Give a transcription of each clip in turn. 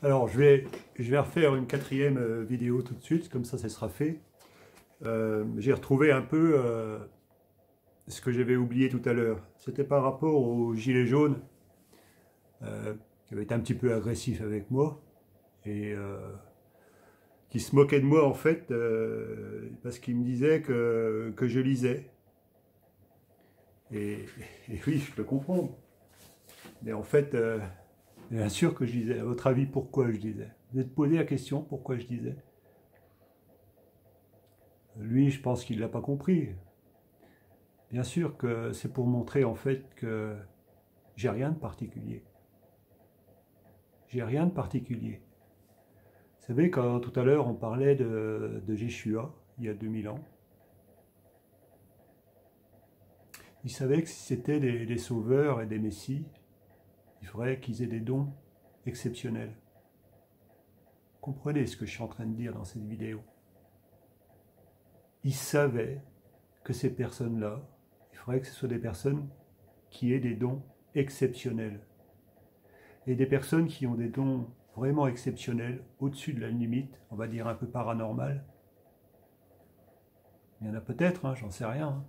Alors, je vais refaire une quatrième vidéo tout de suite, comme ça sera fait. J'ai retrouvé un peu ce que j'avais oublié tout à l'heure. C'était par rapport aux gilets jaunes, qui avaient été un petit peu agressifs avec moi, et qui se moquaient de moi en fait, parce qu'ils me disaient que je lisais. Et, et oui, je peux comprendre. Mais en fait, bien sûr que je lisais. À votre avis, pourquoi je lisais? Vous êtes posé la question, pourquoi je lisais? Lui, je pense qu'il ne l'a pas compris. Bien sûr que c'est pour montrer en fait que j'ai rien de particulier. J'ai rien de particulier. Vous savez, quand tout à l'heure on parlait de Jéshua, il y a 2000 ans, il savait que si c'était des sauveurs et des messies, il faudrait qu'ils aient des dons exceptionnels. Comprenez ce que je suis en train de dire dans cette vidéo. Il savait que ces personnes-là, il faudrait que ce soient des personnes qui aient des dons exceptionnels. Et des personnes qui ont des dons vraiment exceptionnels, au-dessus de la limite, on va dire un peu paranormal. Il y en a peut-être, hein, j'en sais rien. Hein.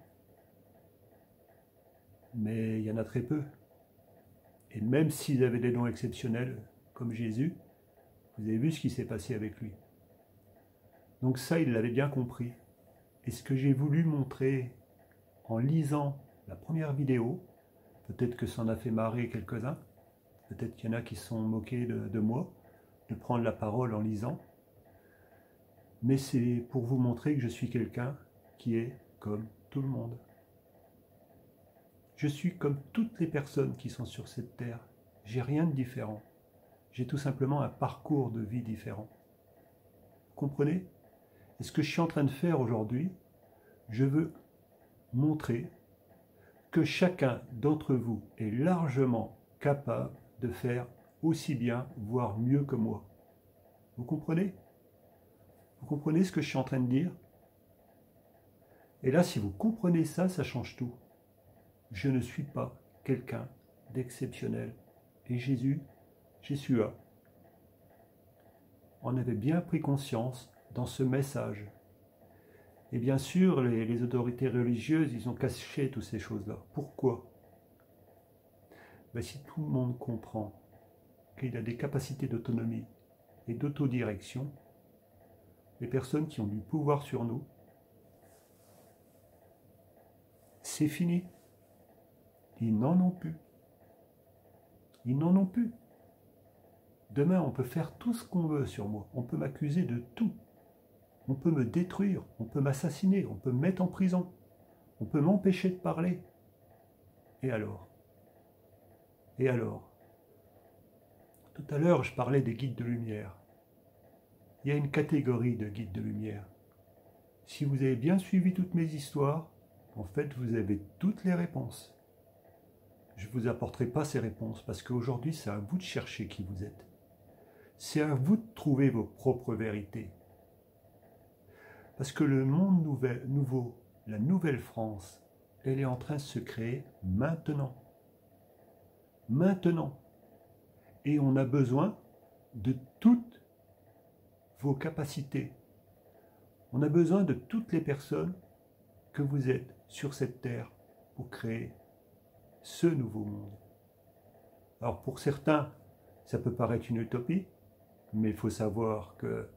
Mais il y en a très peu. Et même s'ils avaient des dons exceptionnels, comme Jésus, vous avez vu ce qui s'est passé avec lui. Donc ça, il l'avait bien compris. Et ce que j'ai voulu montrer en lisant la première vidéo, peut-être que ça en a fait marrer quelques-uns, peut-être qu'il y en a qui se sont moqués de moi, de prendre la parole en lisant, mais c'est pour vous montrer que je suis quelqu'un qui est comme tout le monde. Je suis comme toutes les personnes qui sont sur cette terre. J'ai rien de différent. J'ai tout simplement un parcours de vie différent. Vous comprenez? Et ce que je suis en train de faire aujourd'hui, je veux montrer que chacun d'entre vous est largement capable de faire aussi bien, voire mieux que moi. Vous comprenez? Vous comprenez ce que je suis en train de dire? Et là, si vous comprenez ça, ça change tout. Je ne suis pas quelqu'un d'exceptionnel. Et Jésus en avait bien pris conscience dans ce message. Et bien sûr, les autorités religieuses, ils ont caché toutes ces choses-là. Pourquoi? Ben, si tout le monde comprend qu'il a des capacités d'autonomie et d'autodirection, les personnes qui ont du pouvoir sur nous, c'est fini. Ils n'en ont plus. Ils n'en ont plus. Demain, on peut faire tout ce qu'on veut sur moi. On peut m'accuser de tout. On peut me détruire, on peut m'assassiner, on peut me mettre en prison. On peut m'empêcher de parler. Et alors? Et alors? Tout à l'heure, je parlais des guides de lumière. Il y a une catégorie de guides de lumière. Si vous avez bien suivi toutes mes histoires, en fait, vous avez toutes les réponses. Je ne vous apporterai pas ces réponses parce qu'aujourd'hui, c'est à vous de chercher qui vous êtes. C'est à vous de trouver vos propres vérités. Parce que le monde nouveau, la nouvelle France, elle est en train de se créer maintenant. Maintenant. Et on a besoin de toutes vos capacités. On a besoin de toutes les personnes que vous êtes sur cette terre pour créer ce nouveau monde. Alors pour certains, ça peut paraître une utopie, mais il faut savoir que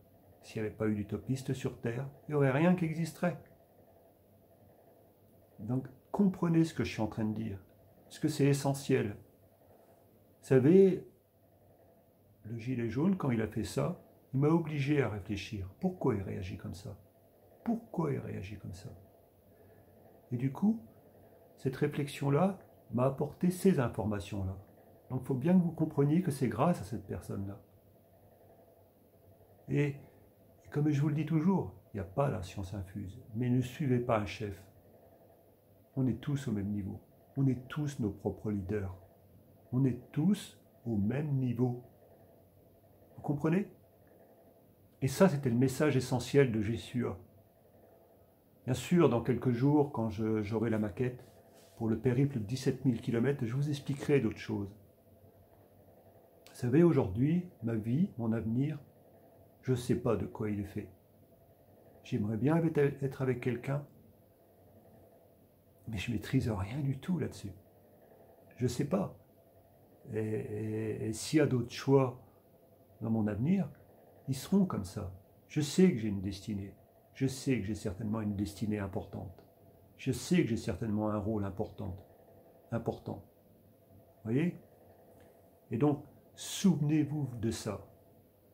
s'il n'y avait pas eu d'utopistes sur Terre, il n'y aurait rien qui existerait. Donc comprenez ce que je suis en train de dire, parce que c'est essentiel. Vous savez, le gilet jaune, quand il a fait ça, il m'a obligé à réfléchir. Pourquoi il réagit comme ça? Pourquoi il réagit comme ça? Et du coup, cette réflexion-là m'a apporté ces informations-là. Donc il faut bien que vous compreniez que c'est grâce à cette personne-là. Et comme je vous le dis toujours, il n'y a pas la science infuse, mais ne suivez pas un chef. On est tous au même niveau. On est tous nos propres leaders. On est tous au même niveau. Vous comprenez? Et ça, c'était le message essentiel de Jéshua. Bien sûr, dans quelques jours, quand j'aurai la maquette, pour le périple de 17 000 km, je vous expliquerai d'autres choses. savez, aujourd'hui, ma vie, mon avenir, je ne sais pas de quoi il est fait. J'aimerais bien être avec quelqu'un, mais je ne maîtrise rien du tout là-dessus. Je ne sais pas. Et s'il y a d'autres choix dans mon avenir, ils seront comme ça. Je sais que j'ai une destinée. Je sais que j'ai certainement une destinée importante. Je sais que j'ai certainement un rôle important. Vous voyez? Et donc, souvenez-vous de ça.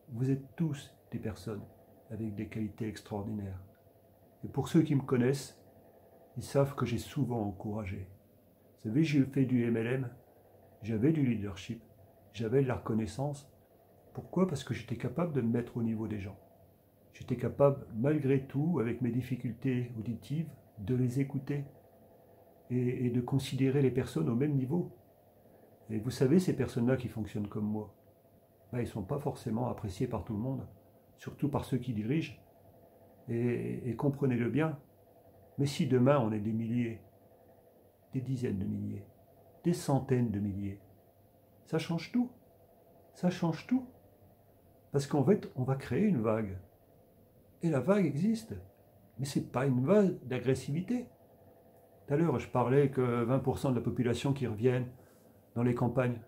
Vous êtes tous des personnes avec des qualités extraordinaires. Et pour ceux qui me connaissent, ils savent que j'ai souvent encouragé. Vous savez, j'ai fait du MLM, j'avais du leadership, j'avais de la reconnaissance. Pourquoi? Parce que j'étais capable de me mettre au niveau des gens. J'étais capable, malgré tout, avec mes difficultés auditives, de les écouter et de considérer les personnes au même niveau. Et vous savez, ces personnes-là qui fonctionnent comme moi, ben, ils ne sont pas forcément appréciés par tout le monde, surtout par ceux qui dirigent. Et comprenez-le bien, mais si demain on est des milliers, des dizaines de milliers, des centaines de milliers, ça change tout. Ça change tout. Parce qu'en fait, on va créer une vague. Et la vague existe. Mais ce n'est pas une vague d'agressivité. Tout à l'heure, je parlais que 20% de la population qui reviennent dans les campagnes.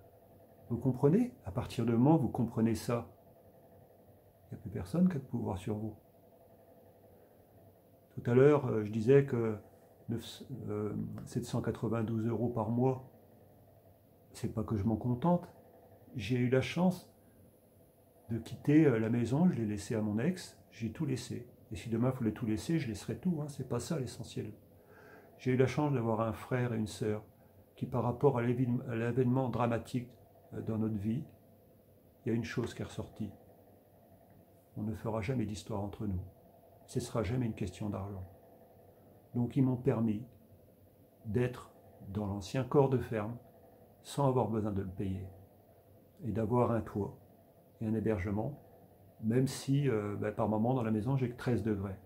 Vous comprenez? À partir du moment où vous comprenez ça, il n'y a plus personne qui a de pouvoir sur vous. Tout à l'heure, je disais que 792 € par mois, c'est pas que je m'en contente. J'ai eu la chance de quitter la maison, je l'ai laissée à mon ex, j'ai tout laissé. Et si demain il fallait tout laisser, je laisserai tout, hein, c'est pas ça l'essentiel. J'ai eu la chance d'avoir un frère et une sœur qui, par rapport à l'événement dramatique dans notre vie, il y a une chose qui est ressortie. On ne fera jamais d'histoire entre nous. Ce ne sera jamais une question d'argent. Donc ils m'ont permis d'être dans l'ancien corps de ferme sans avoir besoin de le payer et d'avoir un toit et un hébergement, même si par moment dans la maison j'ai que 13 degrés.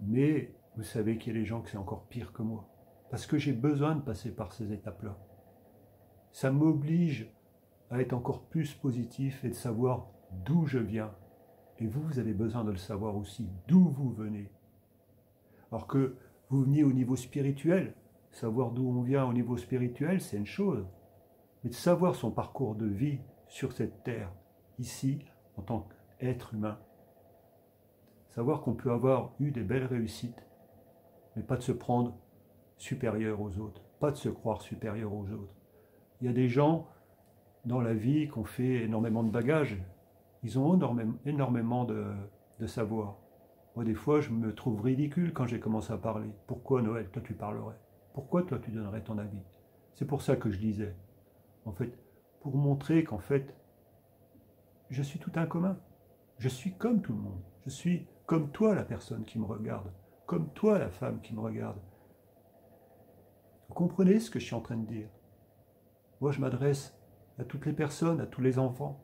Mais vous savez qu'il y a des gens qui sont encore pire que moi, parce que j'ai besoin de passer par ces étapes-là. Ça m'oblige à être encore plus positif et de savoir d'où je viens. Et vous, vous avez besoin de le savoir aussi, d'où vous venez. Alors que vous veniez au niveau spirituel, savoir d'où on vient au niveau spirituel, c'est une chose. Mais de savoir son parcours de vie sur cette terre, ici, en tant qu'être humain. Savoir qu'on peut avoir eu des belles réussites, mais pas de se prendre supérieur aux autres, pas de se croire supérieur aux autres. Il y a des gens dans la vie qui ont fait énormément de bagages, ils ont énormément de savoir. Moi, des fois, je me trouve ridicule quand j'ai commencé à parler. Pourquoi, Noël, toi, tu parlerais? Pourquoi, toi, tu donnerais ton avis? C'est pour ça que je disais. En fait, pour montrer qu'en fait, je suis tout un commun. Je suis comme tout le monde. Je suis comme toi, la personne qui me regarde. Comme toi, la femme qui me regarde. Vous comprenez ce que je suis en train de dire? Moi, je m'adresse à toutes les personnes, à tous les enfants.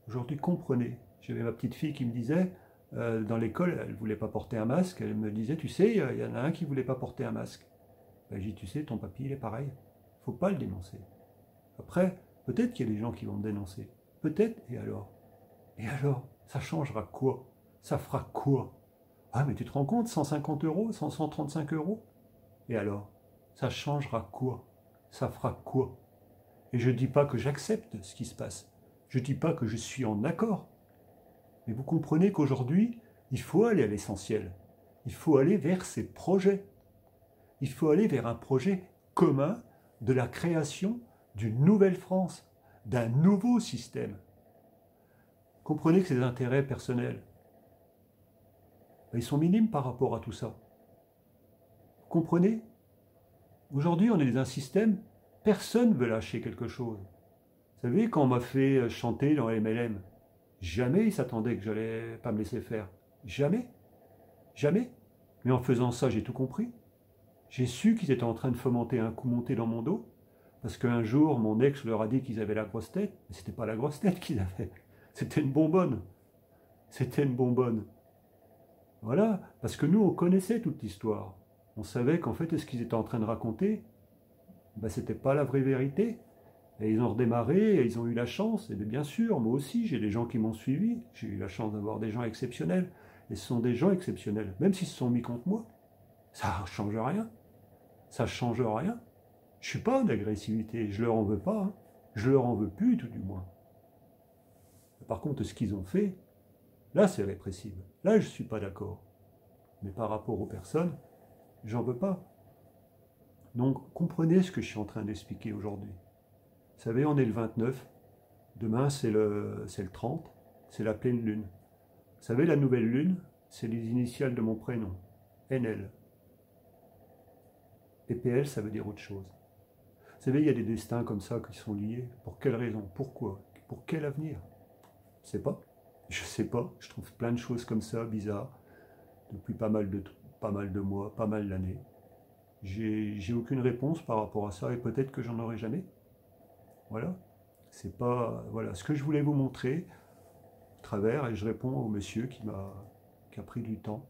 Aujourd'hui, comprenez. J'avais ma petite fille qui me disait, dans l'école, elle ne voulait pas porter un masque. Elle me disait, tu sais, il y en a un qui ne voulait pas porter un masque. Ben, j'ai dit, tu sais, ton papy, il est pareil. Il ne faut pas le dénoncer. Après, peut-être qu'il y a des gens qui vont me dénoncer. Peut-être, et alors? Et alors? Ça changera quoi? Ça fera quoi? Ah, mais tu te rends compte, 150 €, 135 €? Et alors? Ça changera quoi? Ça fera quoi? Et je ne dis pas que j'accepte ce qui se passe. Je ne dis pas que je suis en accord. Mais vous comprenez qu'aujourd'hui, il faut aller à l'essentiel. Il faut aller vers ces projets. Il faut aller vers un projet commun de la création d'une nouvelle France, d'un nouveau système. Comprenez que ces intérêts personnels, ils sont minimes par rapport à tout ça. Vous comprenez? Aujourd'hui, on est dans un système, personne ne veut lâcher quelque chose. Vous savez, quand on m'a fait chanter dans MLM, jamais ils s'attendaient que j'allais pas me laisser faire. Jamais. Jamais. Mais en faisant ça, j'ai tout compris. J'ai su qu'ils étaient en train de fomenter un coup monté dans mon dos, parce qu'un jour, mon ex leur a dit qu'ils avaient la grosse tête, mais c'était pas la grosse tête qu'ils avaient. C'était une bonbonne. C'était une bonbonne. Voilà, parce que nous, on connaissait toute l'histoire. On savait qu'en fait, ce qu'ils étaient en train de raconter, ben, c'était pas la vraie vérité. Et ils ont redémarré, et ils ont eu la chance, et bien sûr, moi aussi, j'ai des gens qui m'ont suivi, j'ai eu la chance d'avoir des gens exceptionnels, et ce sont des gens exceptionnels, même s'ils se sont mis contre moi, ça ne change rien, ça ne change rien. Je ne suis pas d'agressivité, je ne leur en veux pas, hein. Je leur en veux plus tout du moins. Par contre, ce qu'ils ont fait, là c'est répressible, là je ne suis pas d'accord. Mais par rapport aux personnes, j'en veux pas. Donc comprenez ce que je suis en train d'expliquer aujourd'hui. Vous savez, on est le 29, demain c'est le 30, c'est la pleine lune. Vous savez, la nouvelle lune, c'est les initiales de mon prénom, NL. Et PL, ça veut dire autre chose. Vous savez, il y a des destins comme ça qui sont liés. Pour quelle raison? Pourquoi? Pour quel avenir? Je sais pas. Je sais pas. Je trouve plein de choses comme ça, bizarres, depuis pas mal de mois, pas mal d'années. J'ai aucune réponse par rapport à ça et peut-être que j'en aurai jamais. Voilà. C'est pas. Voilà. Ce que je voulais vous montrer à travers, et je réponds au monsieur qui a pris du temps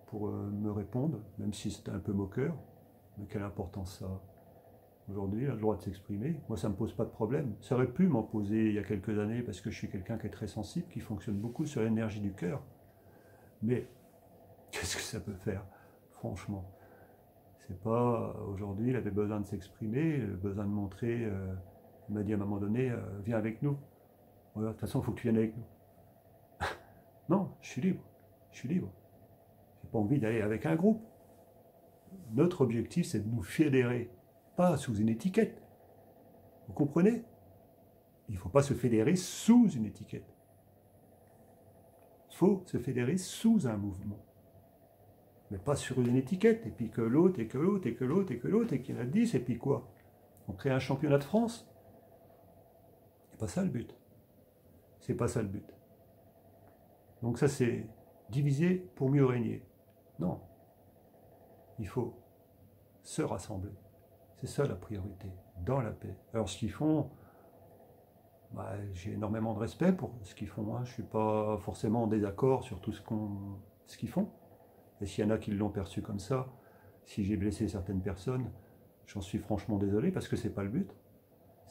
pour me répondre, même si c'était un peu moqueur. Mais quelle importance ça a? Aujourd'hui, il a le droit de s'exprimer. Moi, ça ne me pose pas de problème. Ça aurait pu m'en poser il y a quelques années parce que je suis quelqu'un qui est très sensible, qui fonctionne beaucoup sur l'énergie du cœur. Mais qu'est-ce que ça peut faire, franchement? C'est pas. Aujourd'hui, il avait besoin de s'exprimer, besoin de montrer. Il m'a dit à un moment donné, viens avec nous. Voilà, de toute façon, il faut que tu viennes avec nous. Non, je suis libre. Je suis libre. J'ai pas envie d'aller avec un groupe. Notre objectif, c'est de nous fédérer, pas sous une étiquette. Vous comprenez? Il ne faut pas se fédérer sous une étiquette. Il faut se fédérer sous un mouvement. Mais pas sur une étiquette, et puis que l'autre, et que l'autre, et que l'autre, et que l'autre, et qu'il y en a 10, et puis quoi? On crée un championnat de France? C'est pas ça le but. C'est pas ça le but. Donc ça, c'est diviser pour mieux régner. Non. Il faut se rassembler. C'est ça la priorité, dans la paix. Alors ce qu'ils font, bah, j'ai énormément de respect pour ce qu'ils font. Hein. Je ne suis pas forcément en désaccord sur tout ce qu'ils font. Et s'il y en a qui l'ont perçu comme ça, si j'ai blessé certaines personnes, j'en suis franchement désolé parce que ce n'est pas le but.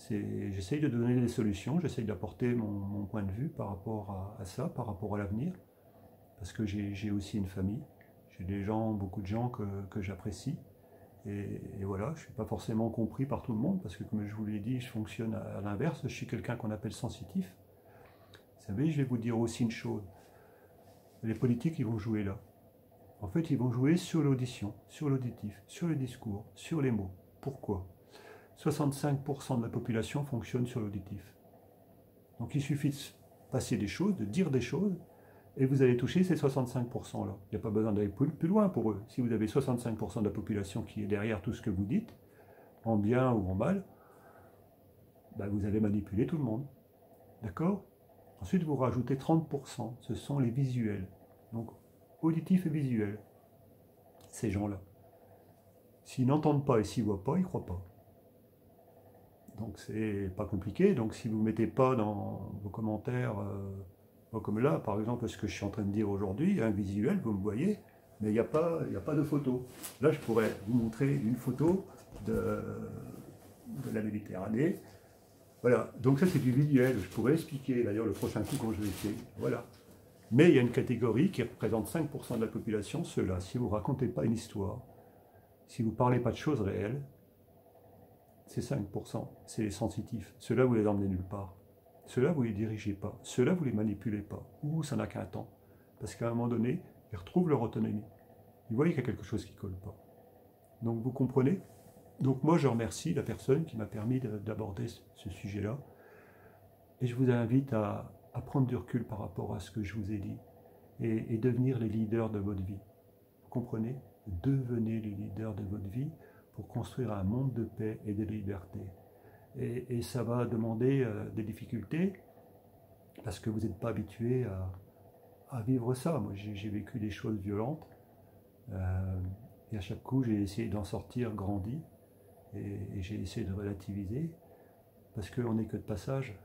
J'essaye de donner des solutions, j'essaye d'apporter mon point de vue par rapport à ça, par rapport à l'avenir. Parce que j'ai aussi une famille, j'ai des gens, beaucoup de gens que j'apprécie. Et voilà, je ne suis pas forcément compris par tout le monde, parce que comme je vous l'ai dit, je fonctionne à l'inverse, je suis quelqu'un qu'on appelle sensitif. Vous savez, je vais vous dire aussi une chose, les politiques, ils vont jouer là. En fait, ils vont jouer sur l'audition, sur l'auditif, sur le discours, sur les mots. Pourquoi? 65% de la population fonctionne sur l'auditif. Donc il suffit de passer des choses, de dire des choses, et vous allez toucher ces 65%-là. Il n'y a pas besoin d'aller plus loin pour eux. Si vous avez 65% de la population qui est derrière tout ce que vous dites, en bien ou en mal, ben vous allez manipuler tout le monde. D'accord? Ensuite, vous rajoutez 30%, ce sont les visuels. Donc, auditif et visuel. Ces gens-là. S'ils n'entendent pas et s'ils ne voient pas, ils ne croient pas. Donc, c'est pas compliqué. Donc, si vous ne mettez pas dans vos commentaires... comme là, par exemple, ce que je suis en train de dire aujourd'hui, un visuel, vous me voyez, mais il n'y a pas de photo. Là, je pourrais vous montrer une photo de la Méditerranée. Voilà, donc ça c'est du visuel, je pourrais expliquer d'ailleurs le prochain coup quand je vais essayer. Voilà. Mais il y a une catégorie qui représente 5% de la population, ceux-là. Si vous ne racontez pas une histoire, si vous ne parlez pas de choses réelles, c'est 5%, c'est les sensitifs. Ceux-là, vous les emmenez nulle part. Ceux-là, vous ne les dirigez pas. Ceux-là, vous ne les manipulez pas. Ou ça n'a qu'un temps. Parce qu'à un moment donné, ils retrouvent leur autonomie. Ils voient qu'il y a quelque chose qui ne colle pas. Donc vous comprenez? Donc moi, je remercie la personne qui m'a permis d'aborder ce sujet-là. Et je vous invite à prendre du recul par rapport à ce que je vous ai dit. Et devenir les leaders de votre vie. Vous comprenez? Devenez les leaders de votre vie pour construire un monde de paix et de liberté. Et ça va demander des difficultés parce que vous n'êtes pas habitué à vivre ça. Moi, j'ai vécu des choses violentes et à chaque coup, j'ai essayé d'en sortir grandi et j'ai essayé de relativiser parce qu'on n'est que de passage.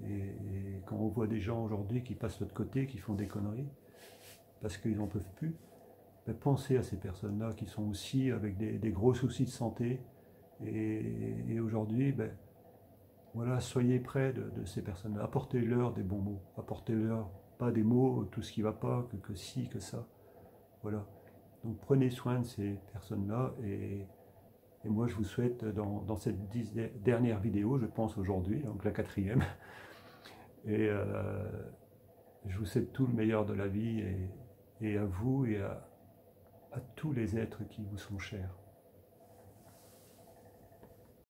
Et quand on voit des gens aujourd'hui qui passent de l'autre côté, qui font des conneries parce qu'ils n'en peuvent plus, ben pensez à ces personnes-là qui sont aussi avec des gros soucis de santé et aujourd'hui, ben, Voilà, soyez près de ces personnes-là, apportez-leur des bons mots, apportez-leur pas des mots, tout ce qui ne va pas, que ci, que ça. Voilà. Donc prenez soin de ces personnes-là et moi je vous souhaite dans cette dernière vidéo, je pense aujourd'hui, donc la 4e, et je vous souhaite tout le meilleur de la vie et à vous et à tous les êtres qui vous sont chers.